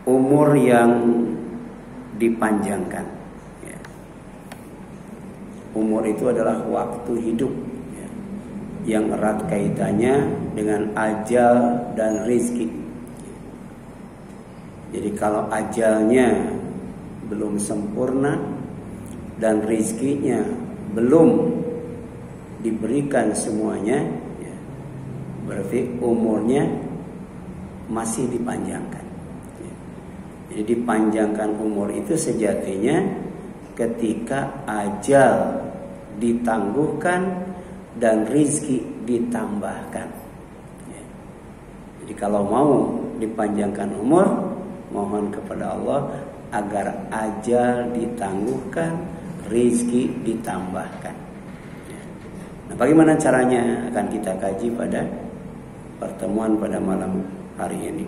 umur yang dipanjangkan. Ya. Umur itu adalah waktu hidup, ya, yang erat kaitannya dengan ajal dan rizki. Jadi kalau ajalnya belum sempurna dan rizkinya belum diberikan semuanya, ya, berarti umurnya masih dipanjangkan. Jadi dipanjangkan umur itu sejatinya ketika ajal ditangguhkan dan rizki ditambahkan. Jadi kalau mau dipanjangkan umur, mohon kepada Allah agar ajal ditangguhkan, rizki ditambahkan. Nah, bagaimana caranya akan kita kaji pada pertemuan pada malam hari ini.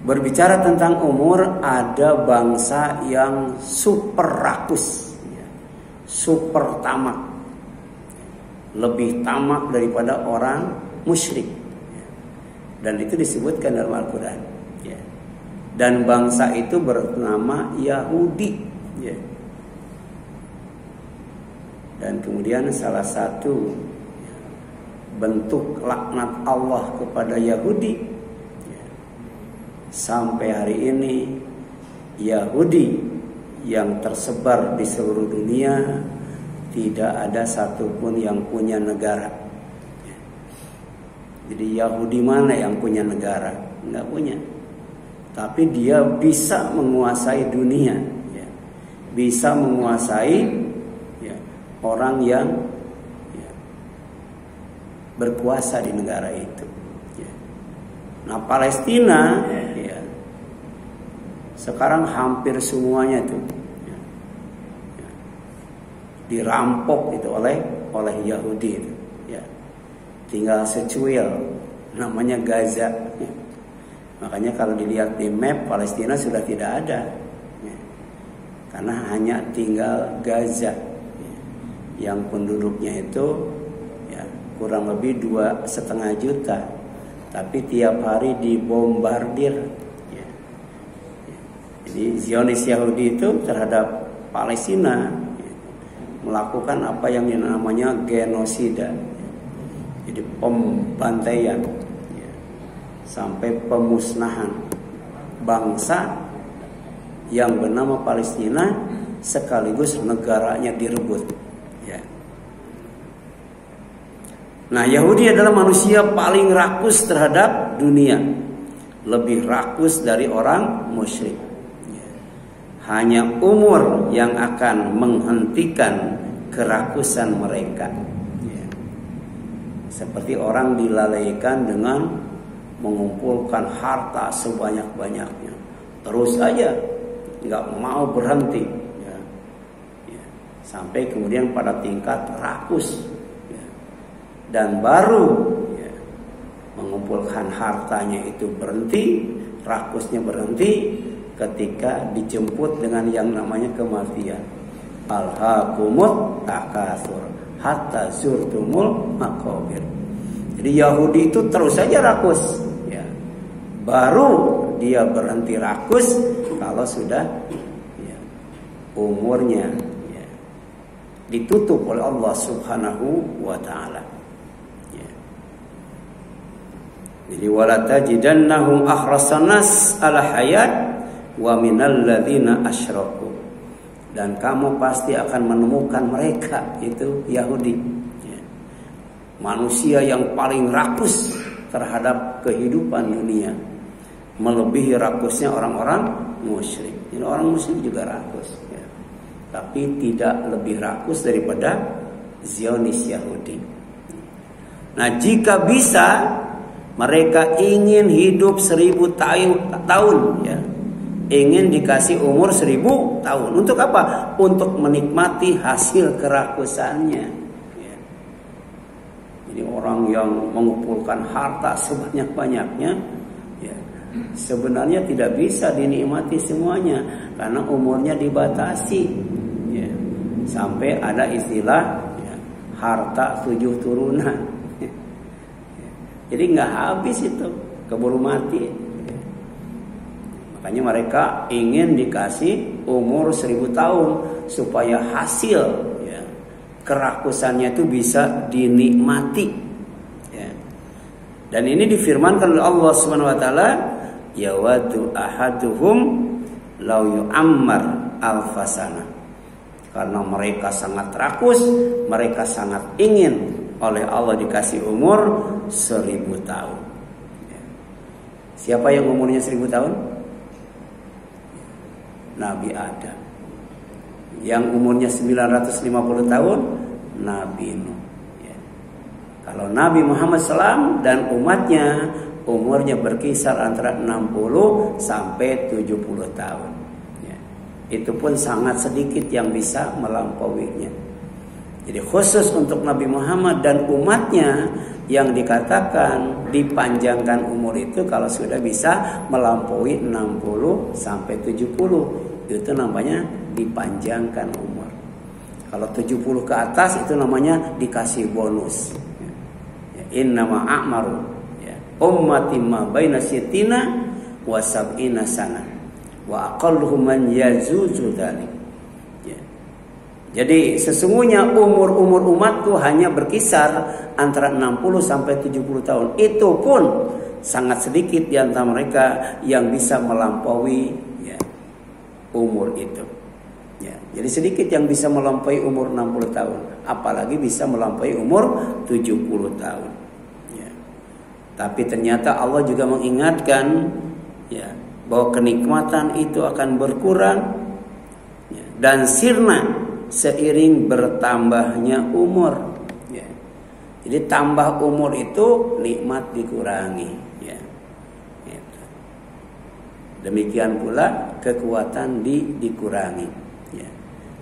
Berbicara tentang umur, ada bangsa yang super rakus, super tamak, lebih tamak daripada orang musyrik, dan itu disebutkan dalam Al-Quran. Dan bangsa itu bernama Yahudi. Dan kemudian salah satu bentuk laknat Allah kepada Yahudi, sampai hari ini Yahudi yang tersebar di seluruh dunia tidak ada satupun yang punya negara. Jadi Yahudi mana yang punya negara? Enggak punya. Tapi dia bisa menguasai dunia, bisa menguasai orang yang berkuasa di negara itu. Nah, Palestina sekarang hampir semuanya itu dirampok itu oleh Yahudi itu. Tinggal secuil namanya Gaza. Makanya kalau dilihat di map, Palestina sudah tidak ada, karena hanya tinggal Gaza, yang penduduknya itu kurang lebih 2,5 juta, tapi tiap hari dibombardir. Jadi Zionis Yahudi itu terhadap Palestina melakukan apa yang namanya genosida, jadi pembantaian sampai pemusnahan bangsa yang bernama Palestina, sekaligus negaranya direbut. Nah, Yahudi adalah manusia paling rakus terhadap dunia, lebih rakus dari orang musyrik. Hanya umur yang akan menghentikan kerakusan mereka. Seperti orang dilalaikan dengan mengumpulkan harta sebanyak-banyaknya, terus aja nggak mau berhenti, sampai kemudian pada tingkat rakus. Dan baru mengumpulkan hartanya itu berhenti, rakusnya berhenti ketika dijemput dengan yang namanya kematian. Alhaakumut takatsur hatta zurtumul maqabir. Jadi Yahudi itu terus saja rakus, baru dia berhenti rakus kalau sudah umurnya ditutup oleh Allah Subhanahu wa ta'ala. Jadi wala tajidannahum ahrasan nas ala hayat wa minal ladzina asyraku. Dan kamu pasti akan menemukan mereka itu Yahudi, manusia yang paling rakus terhadap kehidupan dunia, melebihi rakusnya orang-orang musyrik. Jadi orang musyrik juga rakus, tapi tidak lebih rakus daripada Zionis Yahudi. Nah, jika bisa mereka ingin hidup 1000 tahun, ingin dikasih umur 1000 tahun. Untuk apa? Untuk menikmati hasil kerakusannya. Jadi orang yang mengumpulkan harta sebanyak-banyaknya, sebenarnya tidak bisa dinikmati semuanya, karena umurnya dibatasi. Sampai ada istilah harta 7 turunan. Jadi nggak habis itu, keburu mati. Makanya mereka ingin dikasih umur 1000 tahun supaya hasil ya, kerakusannya itu bisa dinikmati. Ya. Dan ini difirmankan oleh Allah Subhanahu wa taala, yawadu ahaduhum law yu'ammar alfasana. Karena mereka sangat rakus, mereka sangat ingin oleh Allah dikasih umur 1000 tahun. Ya. Siapa yang umurnya 1000 tahun? Nabi Adam. Yang umurnya 950 tahun Nabi Nuh. Ya. Kalau Nabi Muhammad SAW dan umatnya umurnya berkisar antara 60 sampai 70 tahun. Ya. Itu pun sangat sedikit yang bisa melampauinya. Jadi khusus untuk Nabi Muhammad dan umatnya yang dikatakan dipanjangkan umur itu kalau sudah bisa melampaui 60 sampai 70, itu namanya dipanjangkan umur. Kalau 70 ke atas itu namanya dikasih bonus. Ya, innama a'maru ya, ummati ma baina sittina wa sab'ina sana wa aqalluhum man yazuzu dzalik. Jadi sesungguhnya umur umatku hanya berkisar antara 60 sampai 70 tahun. Itu pun sangat sedikit di antara mereka yang bisa melampaui ya, umur itu. Ya, jadi sedikit yang bisa melampaui umur 60 tahun, apalagi bisa melampaui umur 70 tahun. Ya. Tapi ternyata Allah juga mengingatkan ya, bahwa kenikmatan itu akan berkurang ya, dan sirna seiring bertambahnya umur. Ya. Jadi tambah umur itu nikmat dikurangi. Ya. Gitu. Demikian pula kekuatan dikurangi. Ya.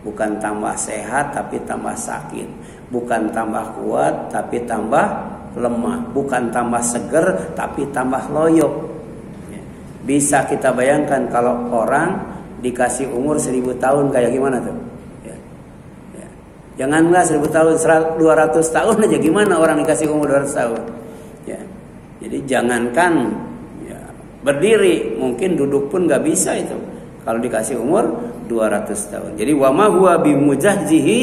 Bukan tambah sehat tapi tambah sakit. Bukan tambah kuat tapi tambah lemah. Bukan tambah seger tapi tambah loyo. Ya. Bisa kita bayangkan kalau orang dikasih umur 1000 tahun kayak gimana tuh? Janganlah 1000 tahun, 200 tahun aja gimana orang dikasih umur 200 tahun. Ya. Jadi jangankan ya, berdiri, mungkin duduk pun gak bisa itu kalau dikasih umur 200 tahun. Jadi wa ma huwa bimujahzihi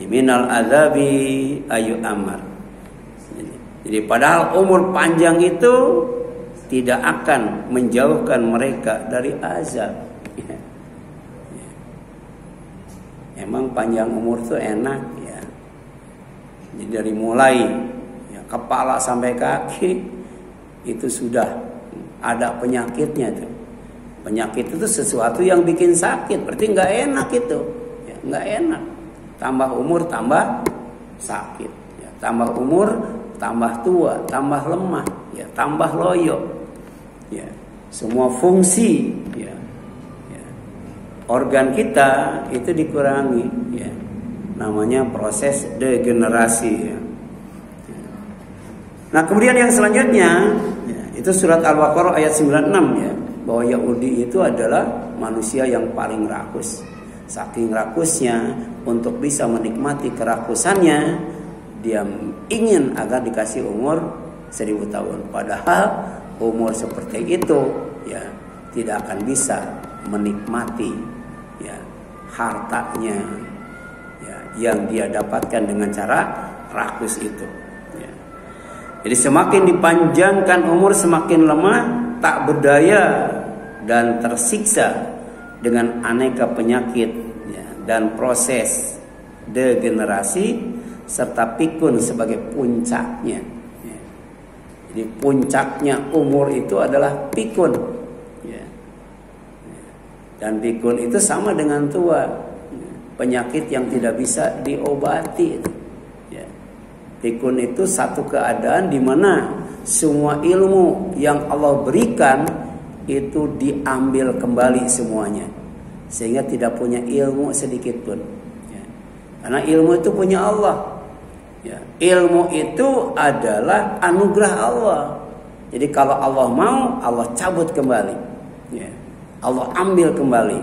minal adzabi ayu amar. Jadi padahal umur panjang itu tidak akan menjauhkan mereka dari azab. Ya. Emang panjang umur tuh enak ya. Jadi dari mulai ya, kepala sampai kaki itu sudah ada penyakitnya tuh. Penyakit itu sesuatu yang bikin sakit, berarti nggak enak itu, ya, nggak enak. Tambah umur tambah sakit, ya, tambah umur tambah tua, tambah lemah, ya, tambah loyo, ya, semua fungsi. Ya. Organ kita itu dikurangi, ya. Namanya proses degenerasi. Ya. Nah kemudian yang selanjutnya, ya, itu surat Al-Baqarah ayat 96 ya, bahwa Yahudi itu adalah manusia yang paling rakus. Saking rakusnya untuk bisa menikmati kerakusannya, dia ingin agar dikasih umur 1000 tahun. Padahal umur seperti itu ya tidak akan bisa menikmati ya hartanya ya yang dia dapatkan dengan cara rakus itu ya. Jadi semakin dipanjangkan umur semakin lemah, tak berdaya dan tersiksa dengan aneka penyakit ya, dan proses degenerasi serta pikun sebagai puncaknya ya. Jadi puncaknya umur itu adalah pikun. Dan pikun itu sama dengan tua, penyakit yang tidak bisa diobati. Ya. Pikun itu satu keadaan di mana semua ilmu yang Allah berikan itu diambil kembali semuanya, sehingga tidak punya ilmu sedikit pun. Ya. Karena ilmu itu punya Allah. Ya. Ilmu itu adalah anugerah Allah. Jadi kalau Allah mau, Allah cabut kembali. Ya. Allah ambil kembali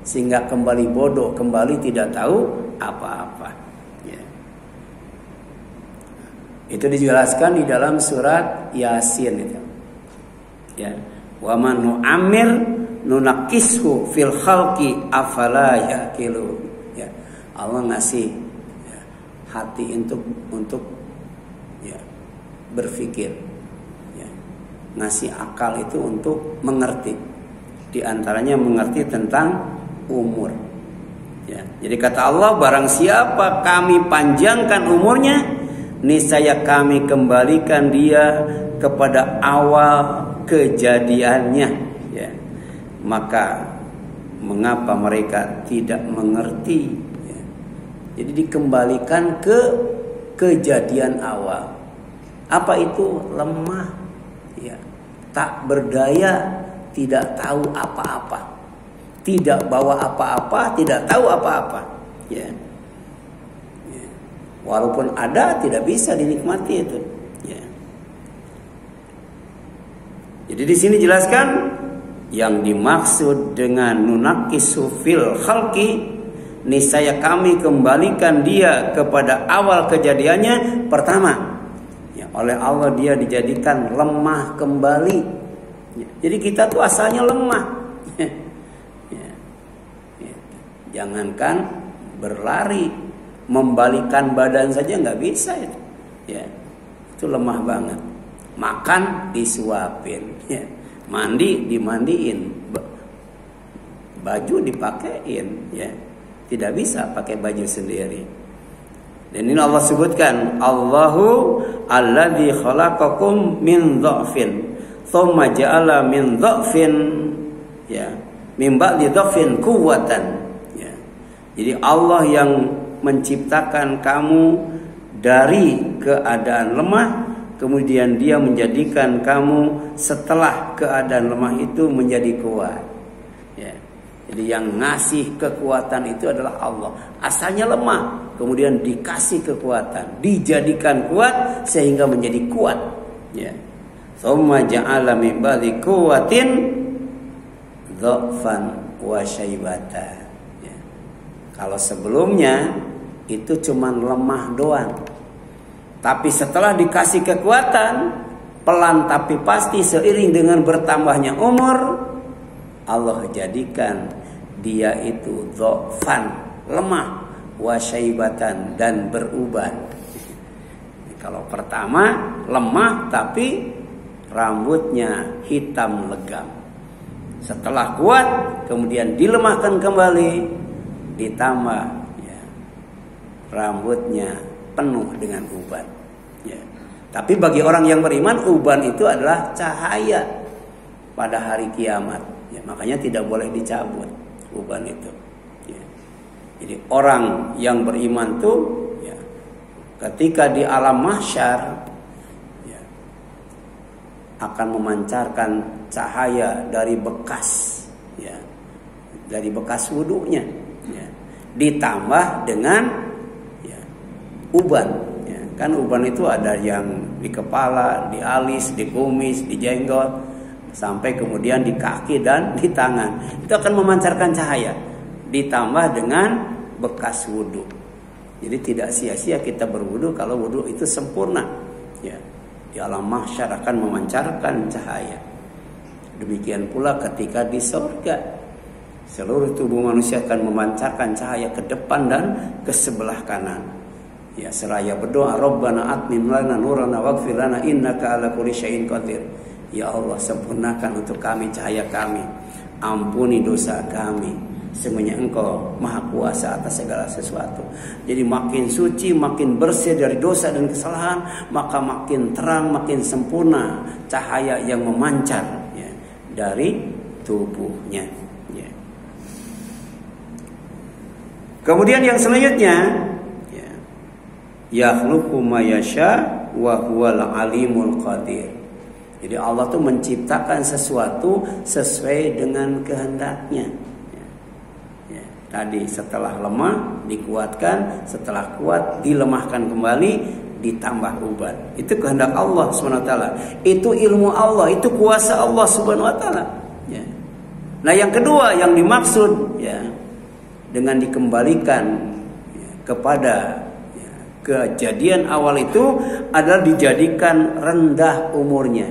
sehingga kembali bodoh, kembali tidak tahu apa-apa. Ya. Itu dijelaskan di dalam surat Yasin itu. Ya, wa man nu'ammir nunakishu fil khalqi afala yaqilu. Ya, Allah ngasih ya, hati untuk ya, berpikir, ya, ngasih akal itu untuk mengerti. Di antaranya mengerti tentang umur. Ya, jadi kata Allah, barang siapa kami panjangkan umurnya, niscaya kami kembalikan dia kepada awal kejadiannya. Ya, maka mengapa mereka tidak mengerti? Ya, jadi dikembalikan ke kejadian awal. Apa itu? Lemah, ya, tak berdaya, tidak tahu apa-apa, tidak bawa apa-apa, tidak tahu apa-apa. Ya. Ya. Walaupun ada, tidak bisa dinikmati itu. Ya. Jadi di sini jelaskan yang dimaksud dengan nunakisu fil khalqi, niscaya kami kembalikan dia kepada awal kejadiannya. Pertama, ya, oleh Allah dia dijadikan lemah kembali. Jadi kita tuh asalnya lemah. Ya. Ya. Jangankan berlari, membalikan badan saja nggak bisa itu. Ya. Itu lemah banget. Makan disuapin, ya. Mandi dimandiin, baju dipakein, ya. Tidak bisa pakai baju sendiri. Dan ini Allah sebutkan, Allahu alladzi khalaqakum min dha'fin thumma ja'ala min dha'fin, ya, min ba'di dha'fin quwwatan. Ya. Jadi Allah yang menciptakan kamu dari keadaan lemah, kemudian dia menjadikan kamu setelah keadaan lemah itu menjadi kuat. Ya. Jadi yang ngasih kekuatan itu adalah Allah. Asalnya lemah, kemudian dikasih kekuatan, dijadikan kuat sehingga menjadi kuat. Ya. Tsumma ja'ala min ba'di quwwatin dha'fan wa syaibata. Ya. Kalau sebelumnya itu cuman lemah doang. Tapi setelah dikasih kekuatan, pelan tapi pasti seiring dengan bertambahnya umur, Allah jadikan dia itu dha'fan, lemah, wa syaibatan, dan beruban. Kalau pertama lemah tapi rambutnya hitam legam. Setelah kuat kemudian dilemahkan kembali, ditambah ya, rambutnya penuh dengan uban. Ya. Tapi bagi orang yang beriman, uban itu adalah cahaya pada hari kiamat. Ya, makanya tidak boleh dicabut uban itu. Ya. Jadi orang yang beriman tuh ya, ketika di alam mahsyar ya, akan memancarkan cahaya dari bekas, ya, dari bekas wudunya, ya, ditambah dengan ya, uban. Ya. Kan uban itu ada yang di kepala, di alis, di kumis, di jenggot, sampai kemudian di kaki dan di tangan. Itu akan memancarkan cahaya, ditambah dengan bekas wudu. Jadi tidak sia-sia kita berwudu kalau wudu itu sempurna. Ya. Di alam mahsyar akan memancarkan cahaya. Demikian pula ketika di surga, seluruh tubuh manusia akan memancarkan cahaya ke depan dan ke sebelah kanan. Ya, seraya berdoa, Rabbana atmim lana nurana waghfir lana innaka ala kulli syai'in qadir. Ya Allah, sempurnakan untuk kami cahaya kami, ampuni dosa kami, semuanya Engkau maha kuasa atas segala sesuatu. Jadi makin suci, makin bersih dari dosa dan kesalahan, maka makin terang, makin sempurna cahaya yang memancar ya, dari tubuhnya ya. Kemudian yang selanjutnya ya, yakhluqu ma yasha wa huwal alimul qadir. Jadi Allah tuh menciptakan sesuatu sesuai dengan kehendaknya. Ya. Ya. Tadi setelah lemah dikuatkan, setelah kuat dilemahkan kembali, ditambah uban. Itu kehendak Allah SWT. Itu ilmu Allah, itu kuasa Allah SWT. Ya. Nah yang kedua yang dimaksud ya, dengan dikembalikan ya, kepada ya, kejadian awal itu adalah dijadikan rendah umurnya,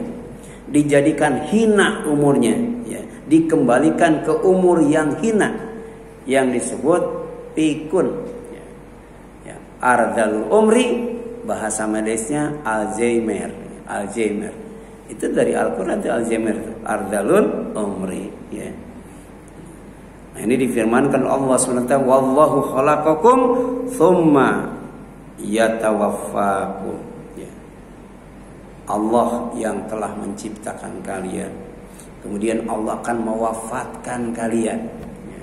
dijadikan hina umurnya, ya, dikembalikan ke umur yang hina yang disebut pikun. Ya. Ardalul umri, bahasa medisnya Alzheimer. Itu dari Al-Quran, itu Alzheimer, Ardalul umri. Ya. Nah, ini difirmankan Allah SWT, wallahu khalaqakum thumma yatawaffakum. Ya. Allah yang telah menciptakan kalian, kemudian Allah akan mewafatkan kalian. Ya.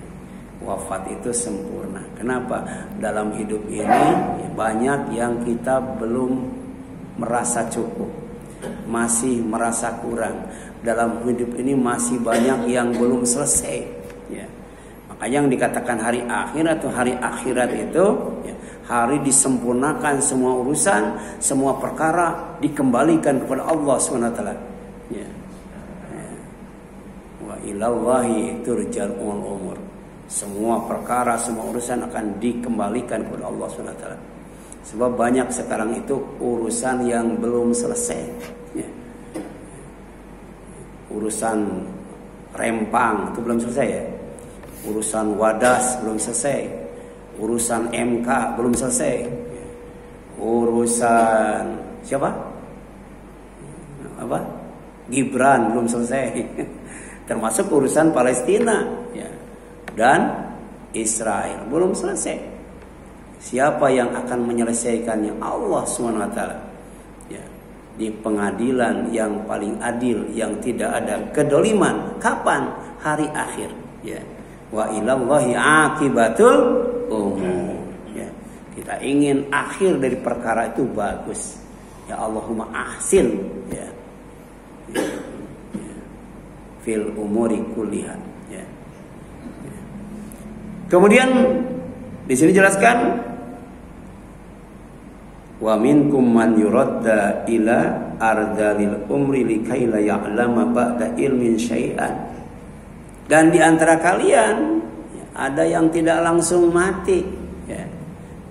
Wafat itu sempurna. Kenapa? Dalam hidup ini banyak yang kita belum merasa cukup, masih merasa kurang. Dalam hidup ini masih banyak yang belum selesai. Ya. Makanya yang dikatakan hari akhir atau hari akhirat itu, ya, hari disempurnakan semua urusan, semua perkara dikembalikan kepada Allah SWT. Ya. Wa ilallahi turja'ul umur. Semua perkara, semua urusan akan dikembalikan kepada Allah SWT. Sebab banyak sekarang itu urusan yang belum selesai. Ya. Urusan Rempang itu belum selesai ya. Urusan Wadas belum selesai. Urusan MK belum selesai. Urusan siapa? Gibran belum selesai. Termasuk urusan Palestina, ya, dan Israel belum selesai. Siapa yang akan menyelesaikannya? Allah SWT. Ya, di pengadilan yang paling adil, yang tidak ada kedoliman. Kapan? Hari akhir. Ya. Wa ilallahi akibatul umur. Ya. Kita ingin akhir dari perkara itu bagus. Ya Allahumma ahsin. Ya. Ya. Ya. Fil umuri kulliha. Ya. Ya. Kemudian di sini jelaskan, wa minkum man yuradda ila ardalil umri likai la ya'lama ba'da ilmin syai'an. Dan di antara kalian ada yang tidak langsung mati, ya,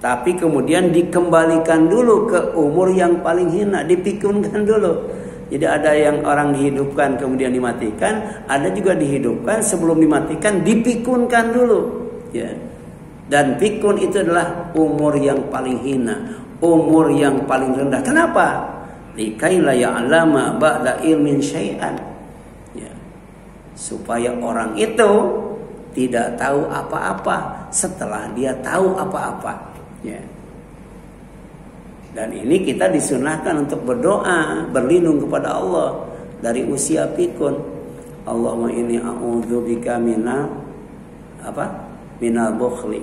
tapi kemudian dikembalikan dulu ke umur yang paling hina, dipikunkan dulu. Jadi ada yang orang dihidupkan kemudian dimatikan, ada juga dihidupkan sebelum dimatikan dipikunkan dulu, ya. Dan pikun itu adalah umur yang paling hina, umur yang paling rendah. Kenapa? Likaila ya'lama ba'da ilmin syai'an. Supaya orang itu tidak tahu apa-apa setelah dia tahu apa-apa. Ya. Dan ini kita disunahkan untuk berdoa, berlindung kepada Allah dari usia pikun. Allahumma inni a'udzubika minal bukhli,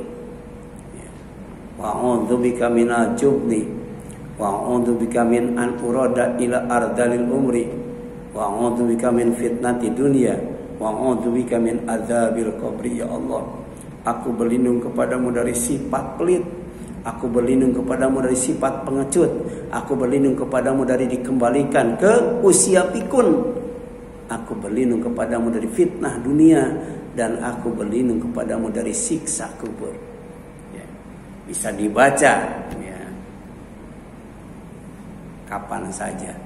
wa a'udzubika minal jubni, wa a'udzubika min an urada ila ardalil umri, wa a'udzubika min fitnati dunya, wa a'udzubika min adzabil qabri. Ya Allah, aku berlindung kepadamu dari sifat pelit, aku berlindung kepadamu dari sifat pengecut, aku berlindung kepadamu dari dikembalikan ke usia pikun, aku berlindung kepadamu dari fitnah dunia, dan aku berlindung kepadamu dari siksa kubur. Ya. Bisa dibaca, ya, kapan saja.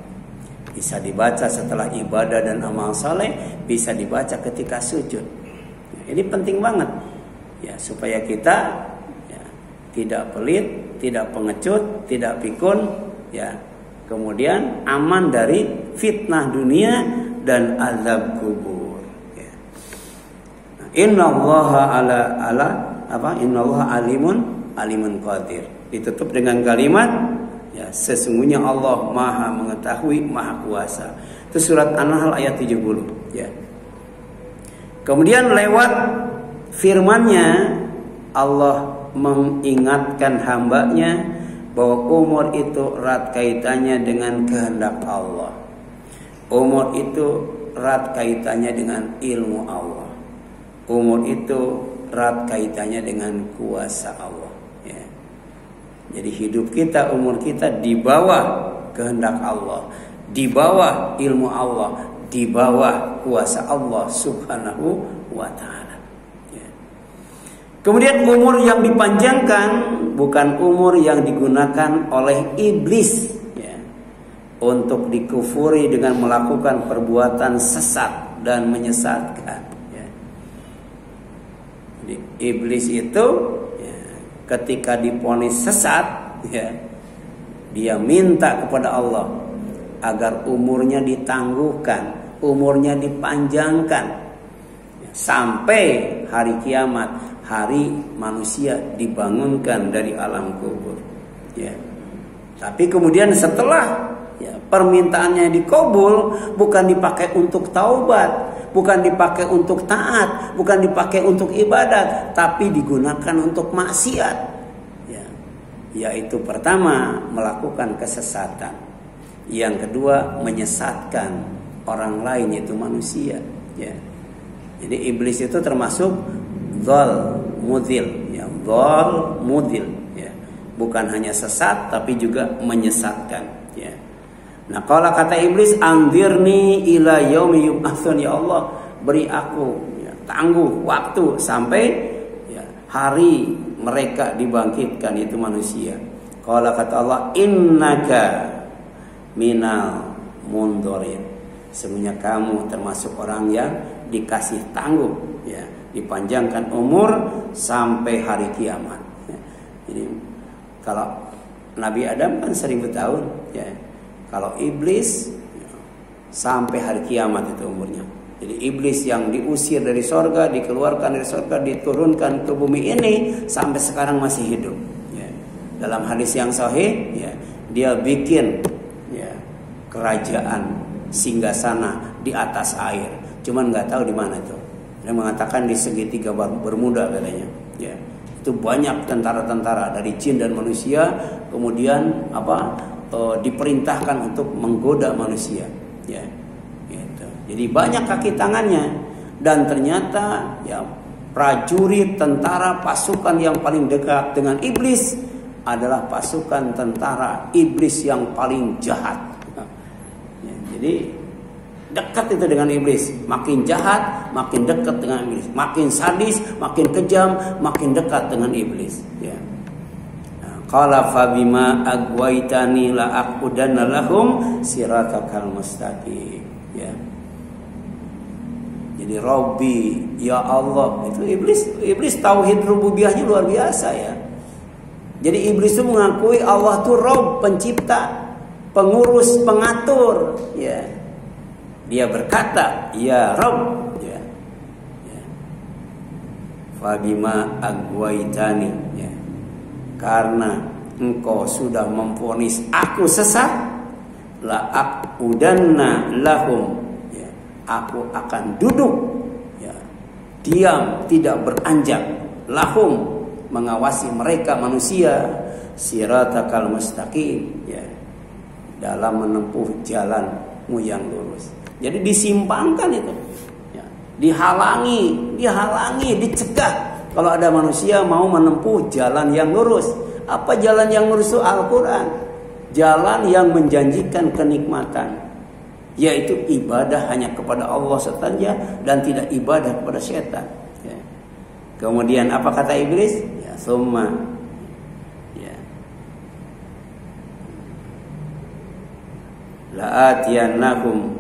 Bisa dibaca setelah ibadah dan amal saleh, bisa dibaca ketika sujud. Ini penting banget, ya, supaya kita, ya, tidak pelit, tidak pengecut, tidak pikun, ya, kemudian aman dari fitnah dunia dan azab kubur. Ya. Innallaha Innallaha alimun qadir. Ditutup dengan kalimat, ya, sesungguhnya Allah Maha mengetahui, Maha kuasa. Itu surat An-Nahl ayat 70, ya. Kemudian lewat firman-Nya Allah mengingatkan hambanya bahwa umur itu erat kaitannya dengan kehendak Allah. Umur itu erat kaitannya dengan ilmu Allah. Umur itu erat kaitannya dengan kuasa Allah. Ya. Jadi hidup kita, umur kita di bawah kehendak Allah, di bawah ilmu Allah, di bawah kuasa Allah Subhanahu wa ta'ala. Ya. Kemudian umur yang dipanjangkan bukan umur yang digunakan oleh iblis, ya, untuk dikufuri dengan melakukan perbuatan sesat dan menyesatkan. Ya. Jadi iblis itu ya, ketika divonis sesat, ya, dia minta kepada Allah agar umurnya ditangguhkan, umurnya dipanjangkan, ya, sampai hari kiamat, hari manusia dibangunkan dari alam kubur. Ya. Tapi kemudian setelah ya, permintaannya dikabul, bukan dipakai untuk taubat, bukan dipakai untuk taat, bukan dipakai untuk ibadat, tapi digunakan untuk maksiat. Ya. Yaitu pertama melakukan kesesatan, yang kedua menyesatkan orang lain yaitu manusia. Ya. Jadi iblis itu termasuk dzal mudil, ya, dzal mudil, ya. Bukan hanya sesat tapi juga menyesatkan, ya. Nah, kalau kata iblis, anzirni ila yaumi yub'atsun, ya Allah, beri aku ya, tangguh waktu sampai ya, hari mereka dibangkitkan itu manusia. Kalau kata Allah, innaka minal mundorin, semuanya kamu termasuk orang yang dikasih tangguh, ya, dipanjangkan umur sampai hari kiamat. Ya. Jadi kalau Nabi Adam kan 1000 tahun, ya. Kalau iblis ya, sampai hari kiamat itu umurnya. Jadi iblis yang diusir dari sorga, dikeluarkan dari sorga, diturunkan ke bumi ini sampai sekarang masih hidup. Ya. Dalam hadis yang sahih, ya, dia bikin ya, kerajaan singgasana di atas air. Cuman nggak tahu di mana itu. Dia mengatakan di segitiga Bermuda katanya. Ya. Itu banyak tentara-tentara dari jin dan manusia, kemudian diperintahkan untuk menggoda manusia, ya, gitu. Jadi banyak kaki tangannya, dan ternyata ya prajurit tentara pasukan yang paling dekat dengan iblis adalah pasukan tentara iblis yang paling jahat. Ya, jadi dekat itu dengan iblis, makin jahat, makin dekat dengan iblis, makin sadis, makin kejam, makin dekat dengan iblis. Ya. Qala fa bima agwaitani la aqudanna lahum siratakal mustaqim. Ya. Jadi Rabbi, ya Allah, itu iblis tauhid rububiyahnya luar biasa, ya. Jadi iblis itu mengakui Allah itu Rabb, pencipta, pengurus, pengatur, ya. Dia berkata, ya Rabb, ya. Ya. Fa bima agwaitani, ya. Karena engkau sudah memvonis aku sesat, la aqudanna lahum, ya, aku akan duduk, ya, diam, tidak beranjak, lahum, mengawasi mereka manusia, siratakal mustaqim, ya, dalam menempuh jalanmu yang lurus. Jadi disimpangkan itu, ya, dihalangi, dicegah. Kalau ada manusia mau menempuh jalan yang lurus. Apa jalan yang lurus itu? Al-Quran. Jalan yang menjanjikan kenikmatan, yaitu ibadah hanya kepada Allah saja dan tidak ibadah kepada setan. Ya. Kemudian apa kata iblis? Ya, summa, ya, la'atiyannahum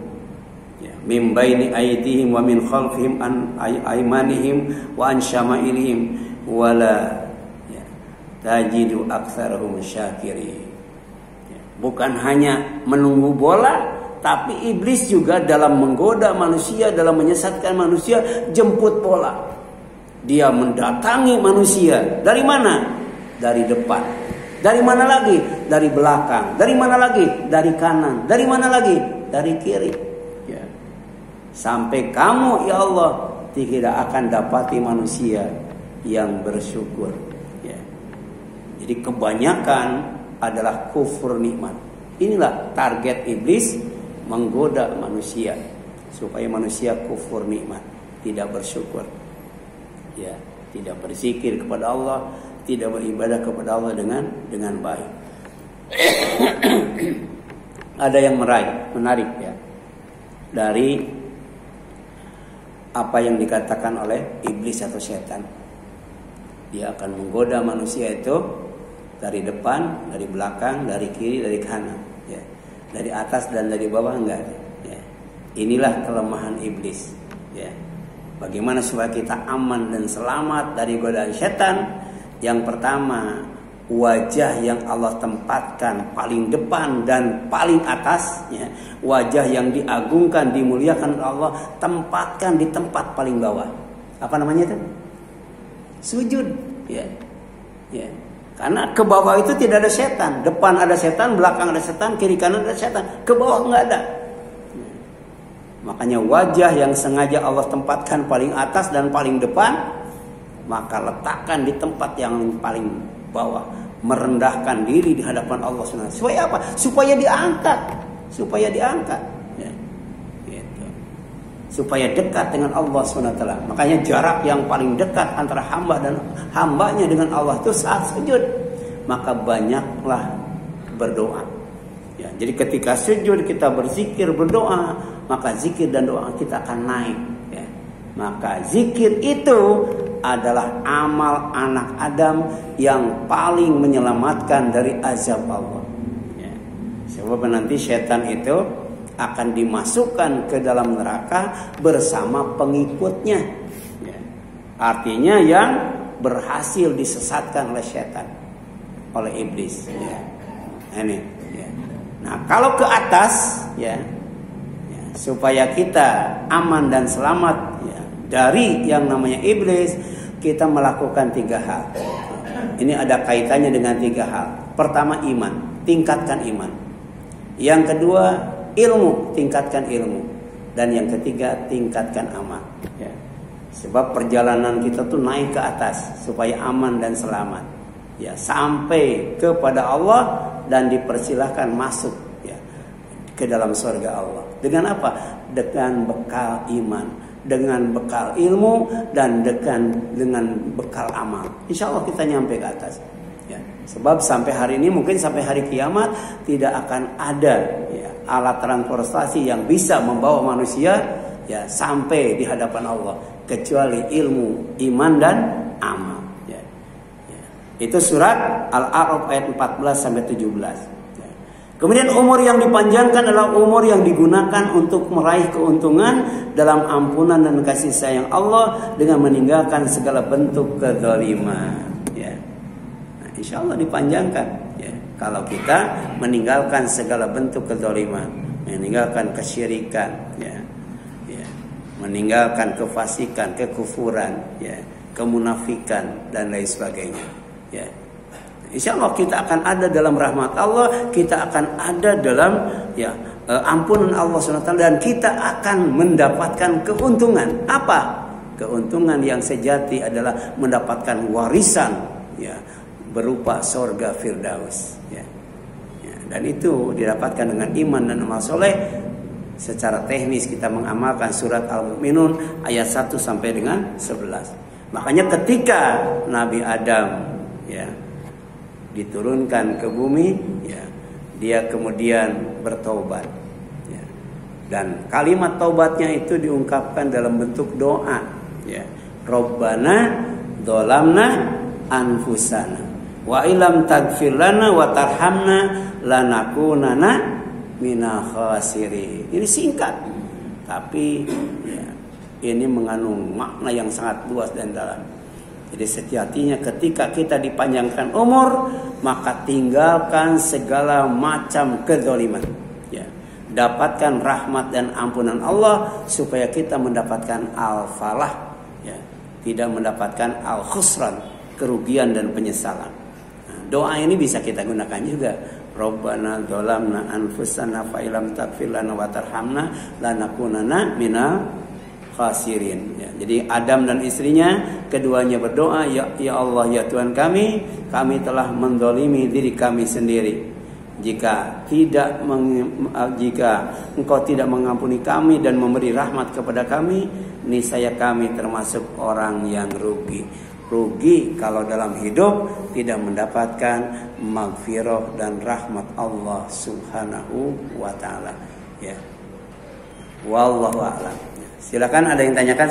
min baini aydihim wa min khalfihim an aymanihim wa an syama'ilihim wala ya, tajidu aktsarahum syakirin. Ya, bukan hanya menunggu bola, tapi iblis juga dalam menggoda manusia, dalam menyesatkan manusia, jemput bola. Dia mendatangi manusia dari mana? Dari depan. Dari mana lagi? Dari belakang. Dari mana lagi? Dari kanan. Dari mana lagi? Dari kiri. Sampai kamu, ya Allah, tidak akan dapati manusia yang bersyukur, ya. Jadi kebanyakan adalah kufur nikmat. Inilah target iblis, menggoda manusia supaya manusia kufur nikmat, tidak bersyukur, ya, tidak berzikir kepada Allah, tidak beribadah kepada Allah dengan baik. Ada yang menarik, ya, dari apa yang dikatakan oleh iblis atau setan. Dia akan menggoda manusia itu dari depan, dari belakang, dari kiri, dari kanan, ya. Dari atas dan dari bawah enggak, ya. Inilah kelemahan iblis. Ya. Bagaimana supaya kita aman dan selamat dari godaan setan? Yang pertama, wajah yang Allah tempatkan paling depan dan paling atas, ya. Wajah yang diagungkan, dimuliakan Allah, tempatkan di tempat paling bawah. Apa namanya itu? Sujud, ya. Ya. Karena ke bawah itu tidak ada setan. Depan ada setan, belakang ada setan, kiri kanan ada setan. Ke bawah nggak ada. Makanya wajah yang sengaja Allah tempatkan paling atas dan paling depan, maka letakkan di tempat yang paling bawah, merendahkan diri di hadapan Allah SWT. Supaya apa? Supaya diangkat, ya. Gitu. Supaya dekat dengan Allah SWT. Makanya jarak yang paling dekat antara hamba dan hambanya dengan Allah itu saat sujud. Maka banyaklah berdoa. Ya, jadi ketika sujud kita berzikir, berdoa, maka zikir dan doa kita akan naik. Ya. Maka zikir itu adalah amal anak Adam yang paling menyelamatkan dari azab Allah. Ya. Sebab nanti setan itu akan dimasukkan ke dalam neraka bersama pengikutnya. Ya. Artinya yang berhasil disesatkan oleh setan, oleh iblis. Ya. Ini. Ya. Nah, kalau ke atas, ya, supaya kita aman dan selamat, ya, dari yang namanya iblis, kita melakukan 3 hal. Ini ada kaitannya dengan 3 hal. Pertama, iman, tingkatkan iman. Yang kedua, ilmu, tingkatkan ilmu. Dan yang ketiga, tingkatkan amal. Ya. Sebab perjalanan kita tuh naik ke atas supaya aman dan selamat. Ya, sampai kepada Allah dan dipersilahkan masuk, ya, ke dalam surga Allah. Dengan apa? Dengan bekal iman, dengan bekal ilmu, dan dengan bekal amal. Insya Allah kita nyampe ke atas. Ya. Sebab sampai hari ini, mungkin sampai hari kiamat tidak akan ada, ya, alat transportasi yang bisa membawa manusia, ya, sampai di hadapan Allah kecuali ilmu, iman, dan amal. Ya. Ya. Itu surat Al-A'raf ayat 14-17. Kemudian umur yang dipanjangkan adalah umur yang digunakan untuk meraih keuntungan dalam ampunan dan kasih sayang Allah dengan meninggalkan segala bentuk kezaliman. Ya. Nah, insya Allah dipanjangkan. Ya. Kalau kita meninggalkan segala bentuk kezaliman, meninggalkan kesyirikan, ya. Ya. Meninggalkan kefasikan, kekufuran, ya, kemunafikan dan lain sebagainya. Ya. Insya Allah kita akan ada dalam rahmat Allah, kita akan ada dalam, ya, ampunan Allah SWT, dan kita akan mendapatkan keuntungan. Apa? Keuntungan yang sejati adalah mendapatkan warisan, ya, berupa surga Firdaus. Ya. Ya, dan itu didapatkan dengan iman dan amal soleh. Secara teknis kita mengamalkan surat Al-Mu'minun ayat 1 sampai dengan 11. Makanya ketika Nabi Adam, ya, diturunkan ke bumi, ya, dia kemudian bertobat, ya. Dan kalimat taubatnya itu diungkapkan dalam bentuk doa, ya. Rabbana dzalamna anfusana wa illam taghfir lana wa tarhamna lanakunanna minal khasirin. Ini singkat, tapi, ya, ini mengandung makna yang sangat luas dan dalam. Jadi sejatinya ketika kita dipanjangkan umur, maka tinggalkan segala macam kezaliman. Ya. Dapatkan rahmat dan ampunan Allah supaya kita mendapatkan al-falah, ya. Tidak mendapatkan al-khusran, kerugian dan penyesalan. Nah, doa ini bisa kita gunakan juga. Rabbana dzalamna anfusana fa illam taghfir lana wa tarhamna lanakunanna minal khasirin. Ya, jadi Adam dan istrinya keduanya berdoa, ya Allah, ya Tuhan kami telah mendolimi diri kami sendiri. Jika Engkau tidak mengampuni kami dan memberi rahmat kepada kami, niscaya kami termasuk orang yang rugi. Rugi kalau dalam hidup tidak mendapatkan maghfirah dan rahmat Allah Subhanahu wa taala. Ya. Wallahu a'lam. Silakan ada yang tanyakan.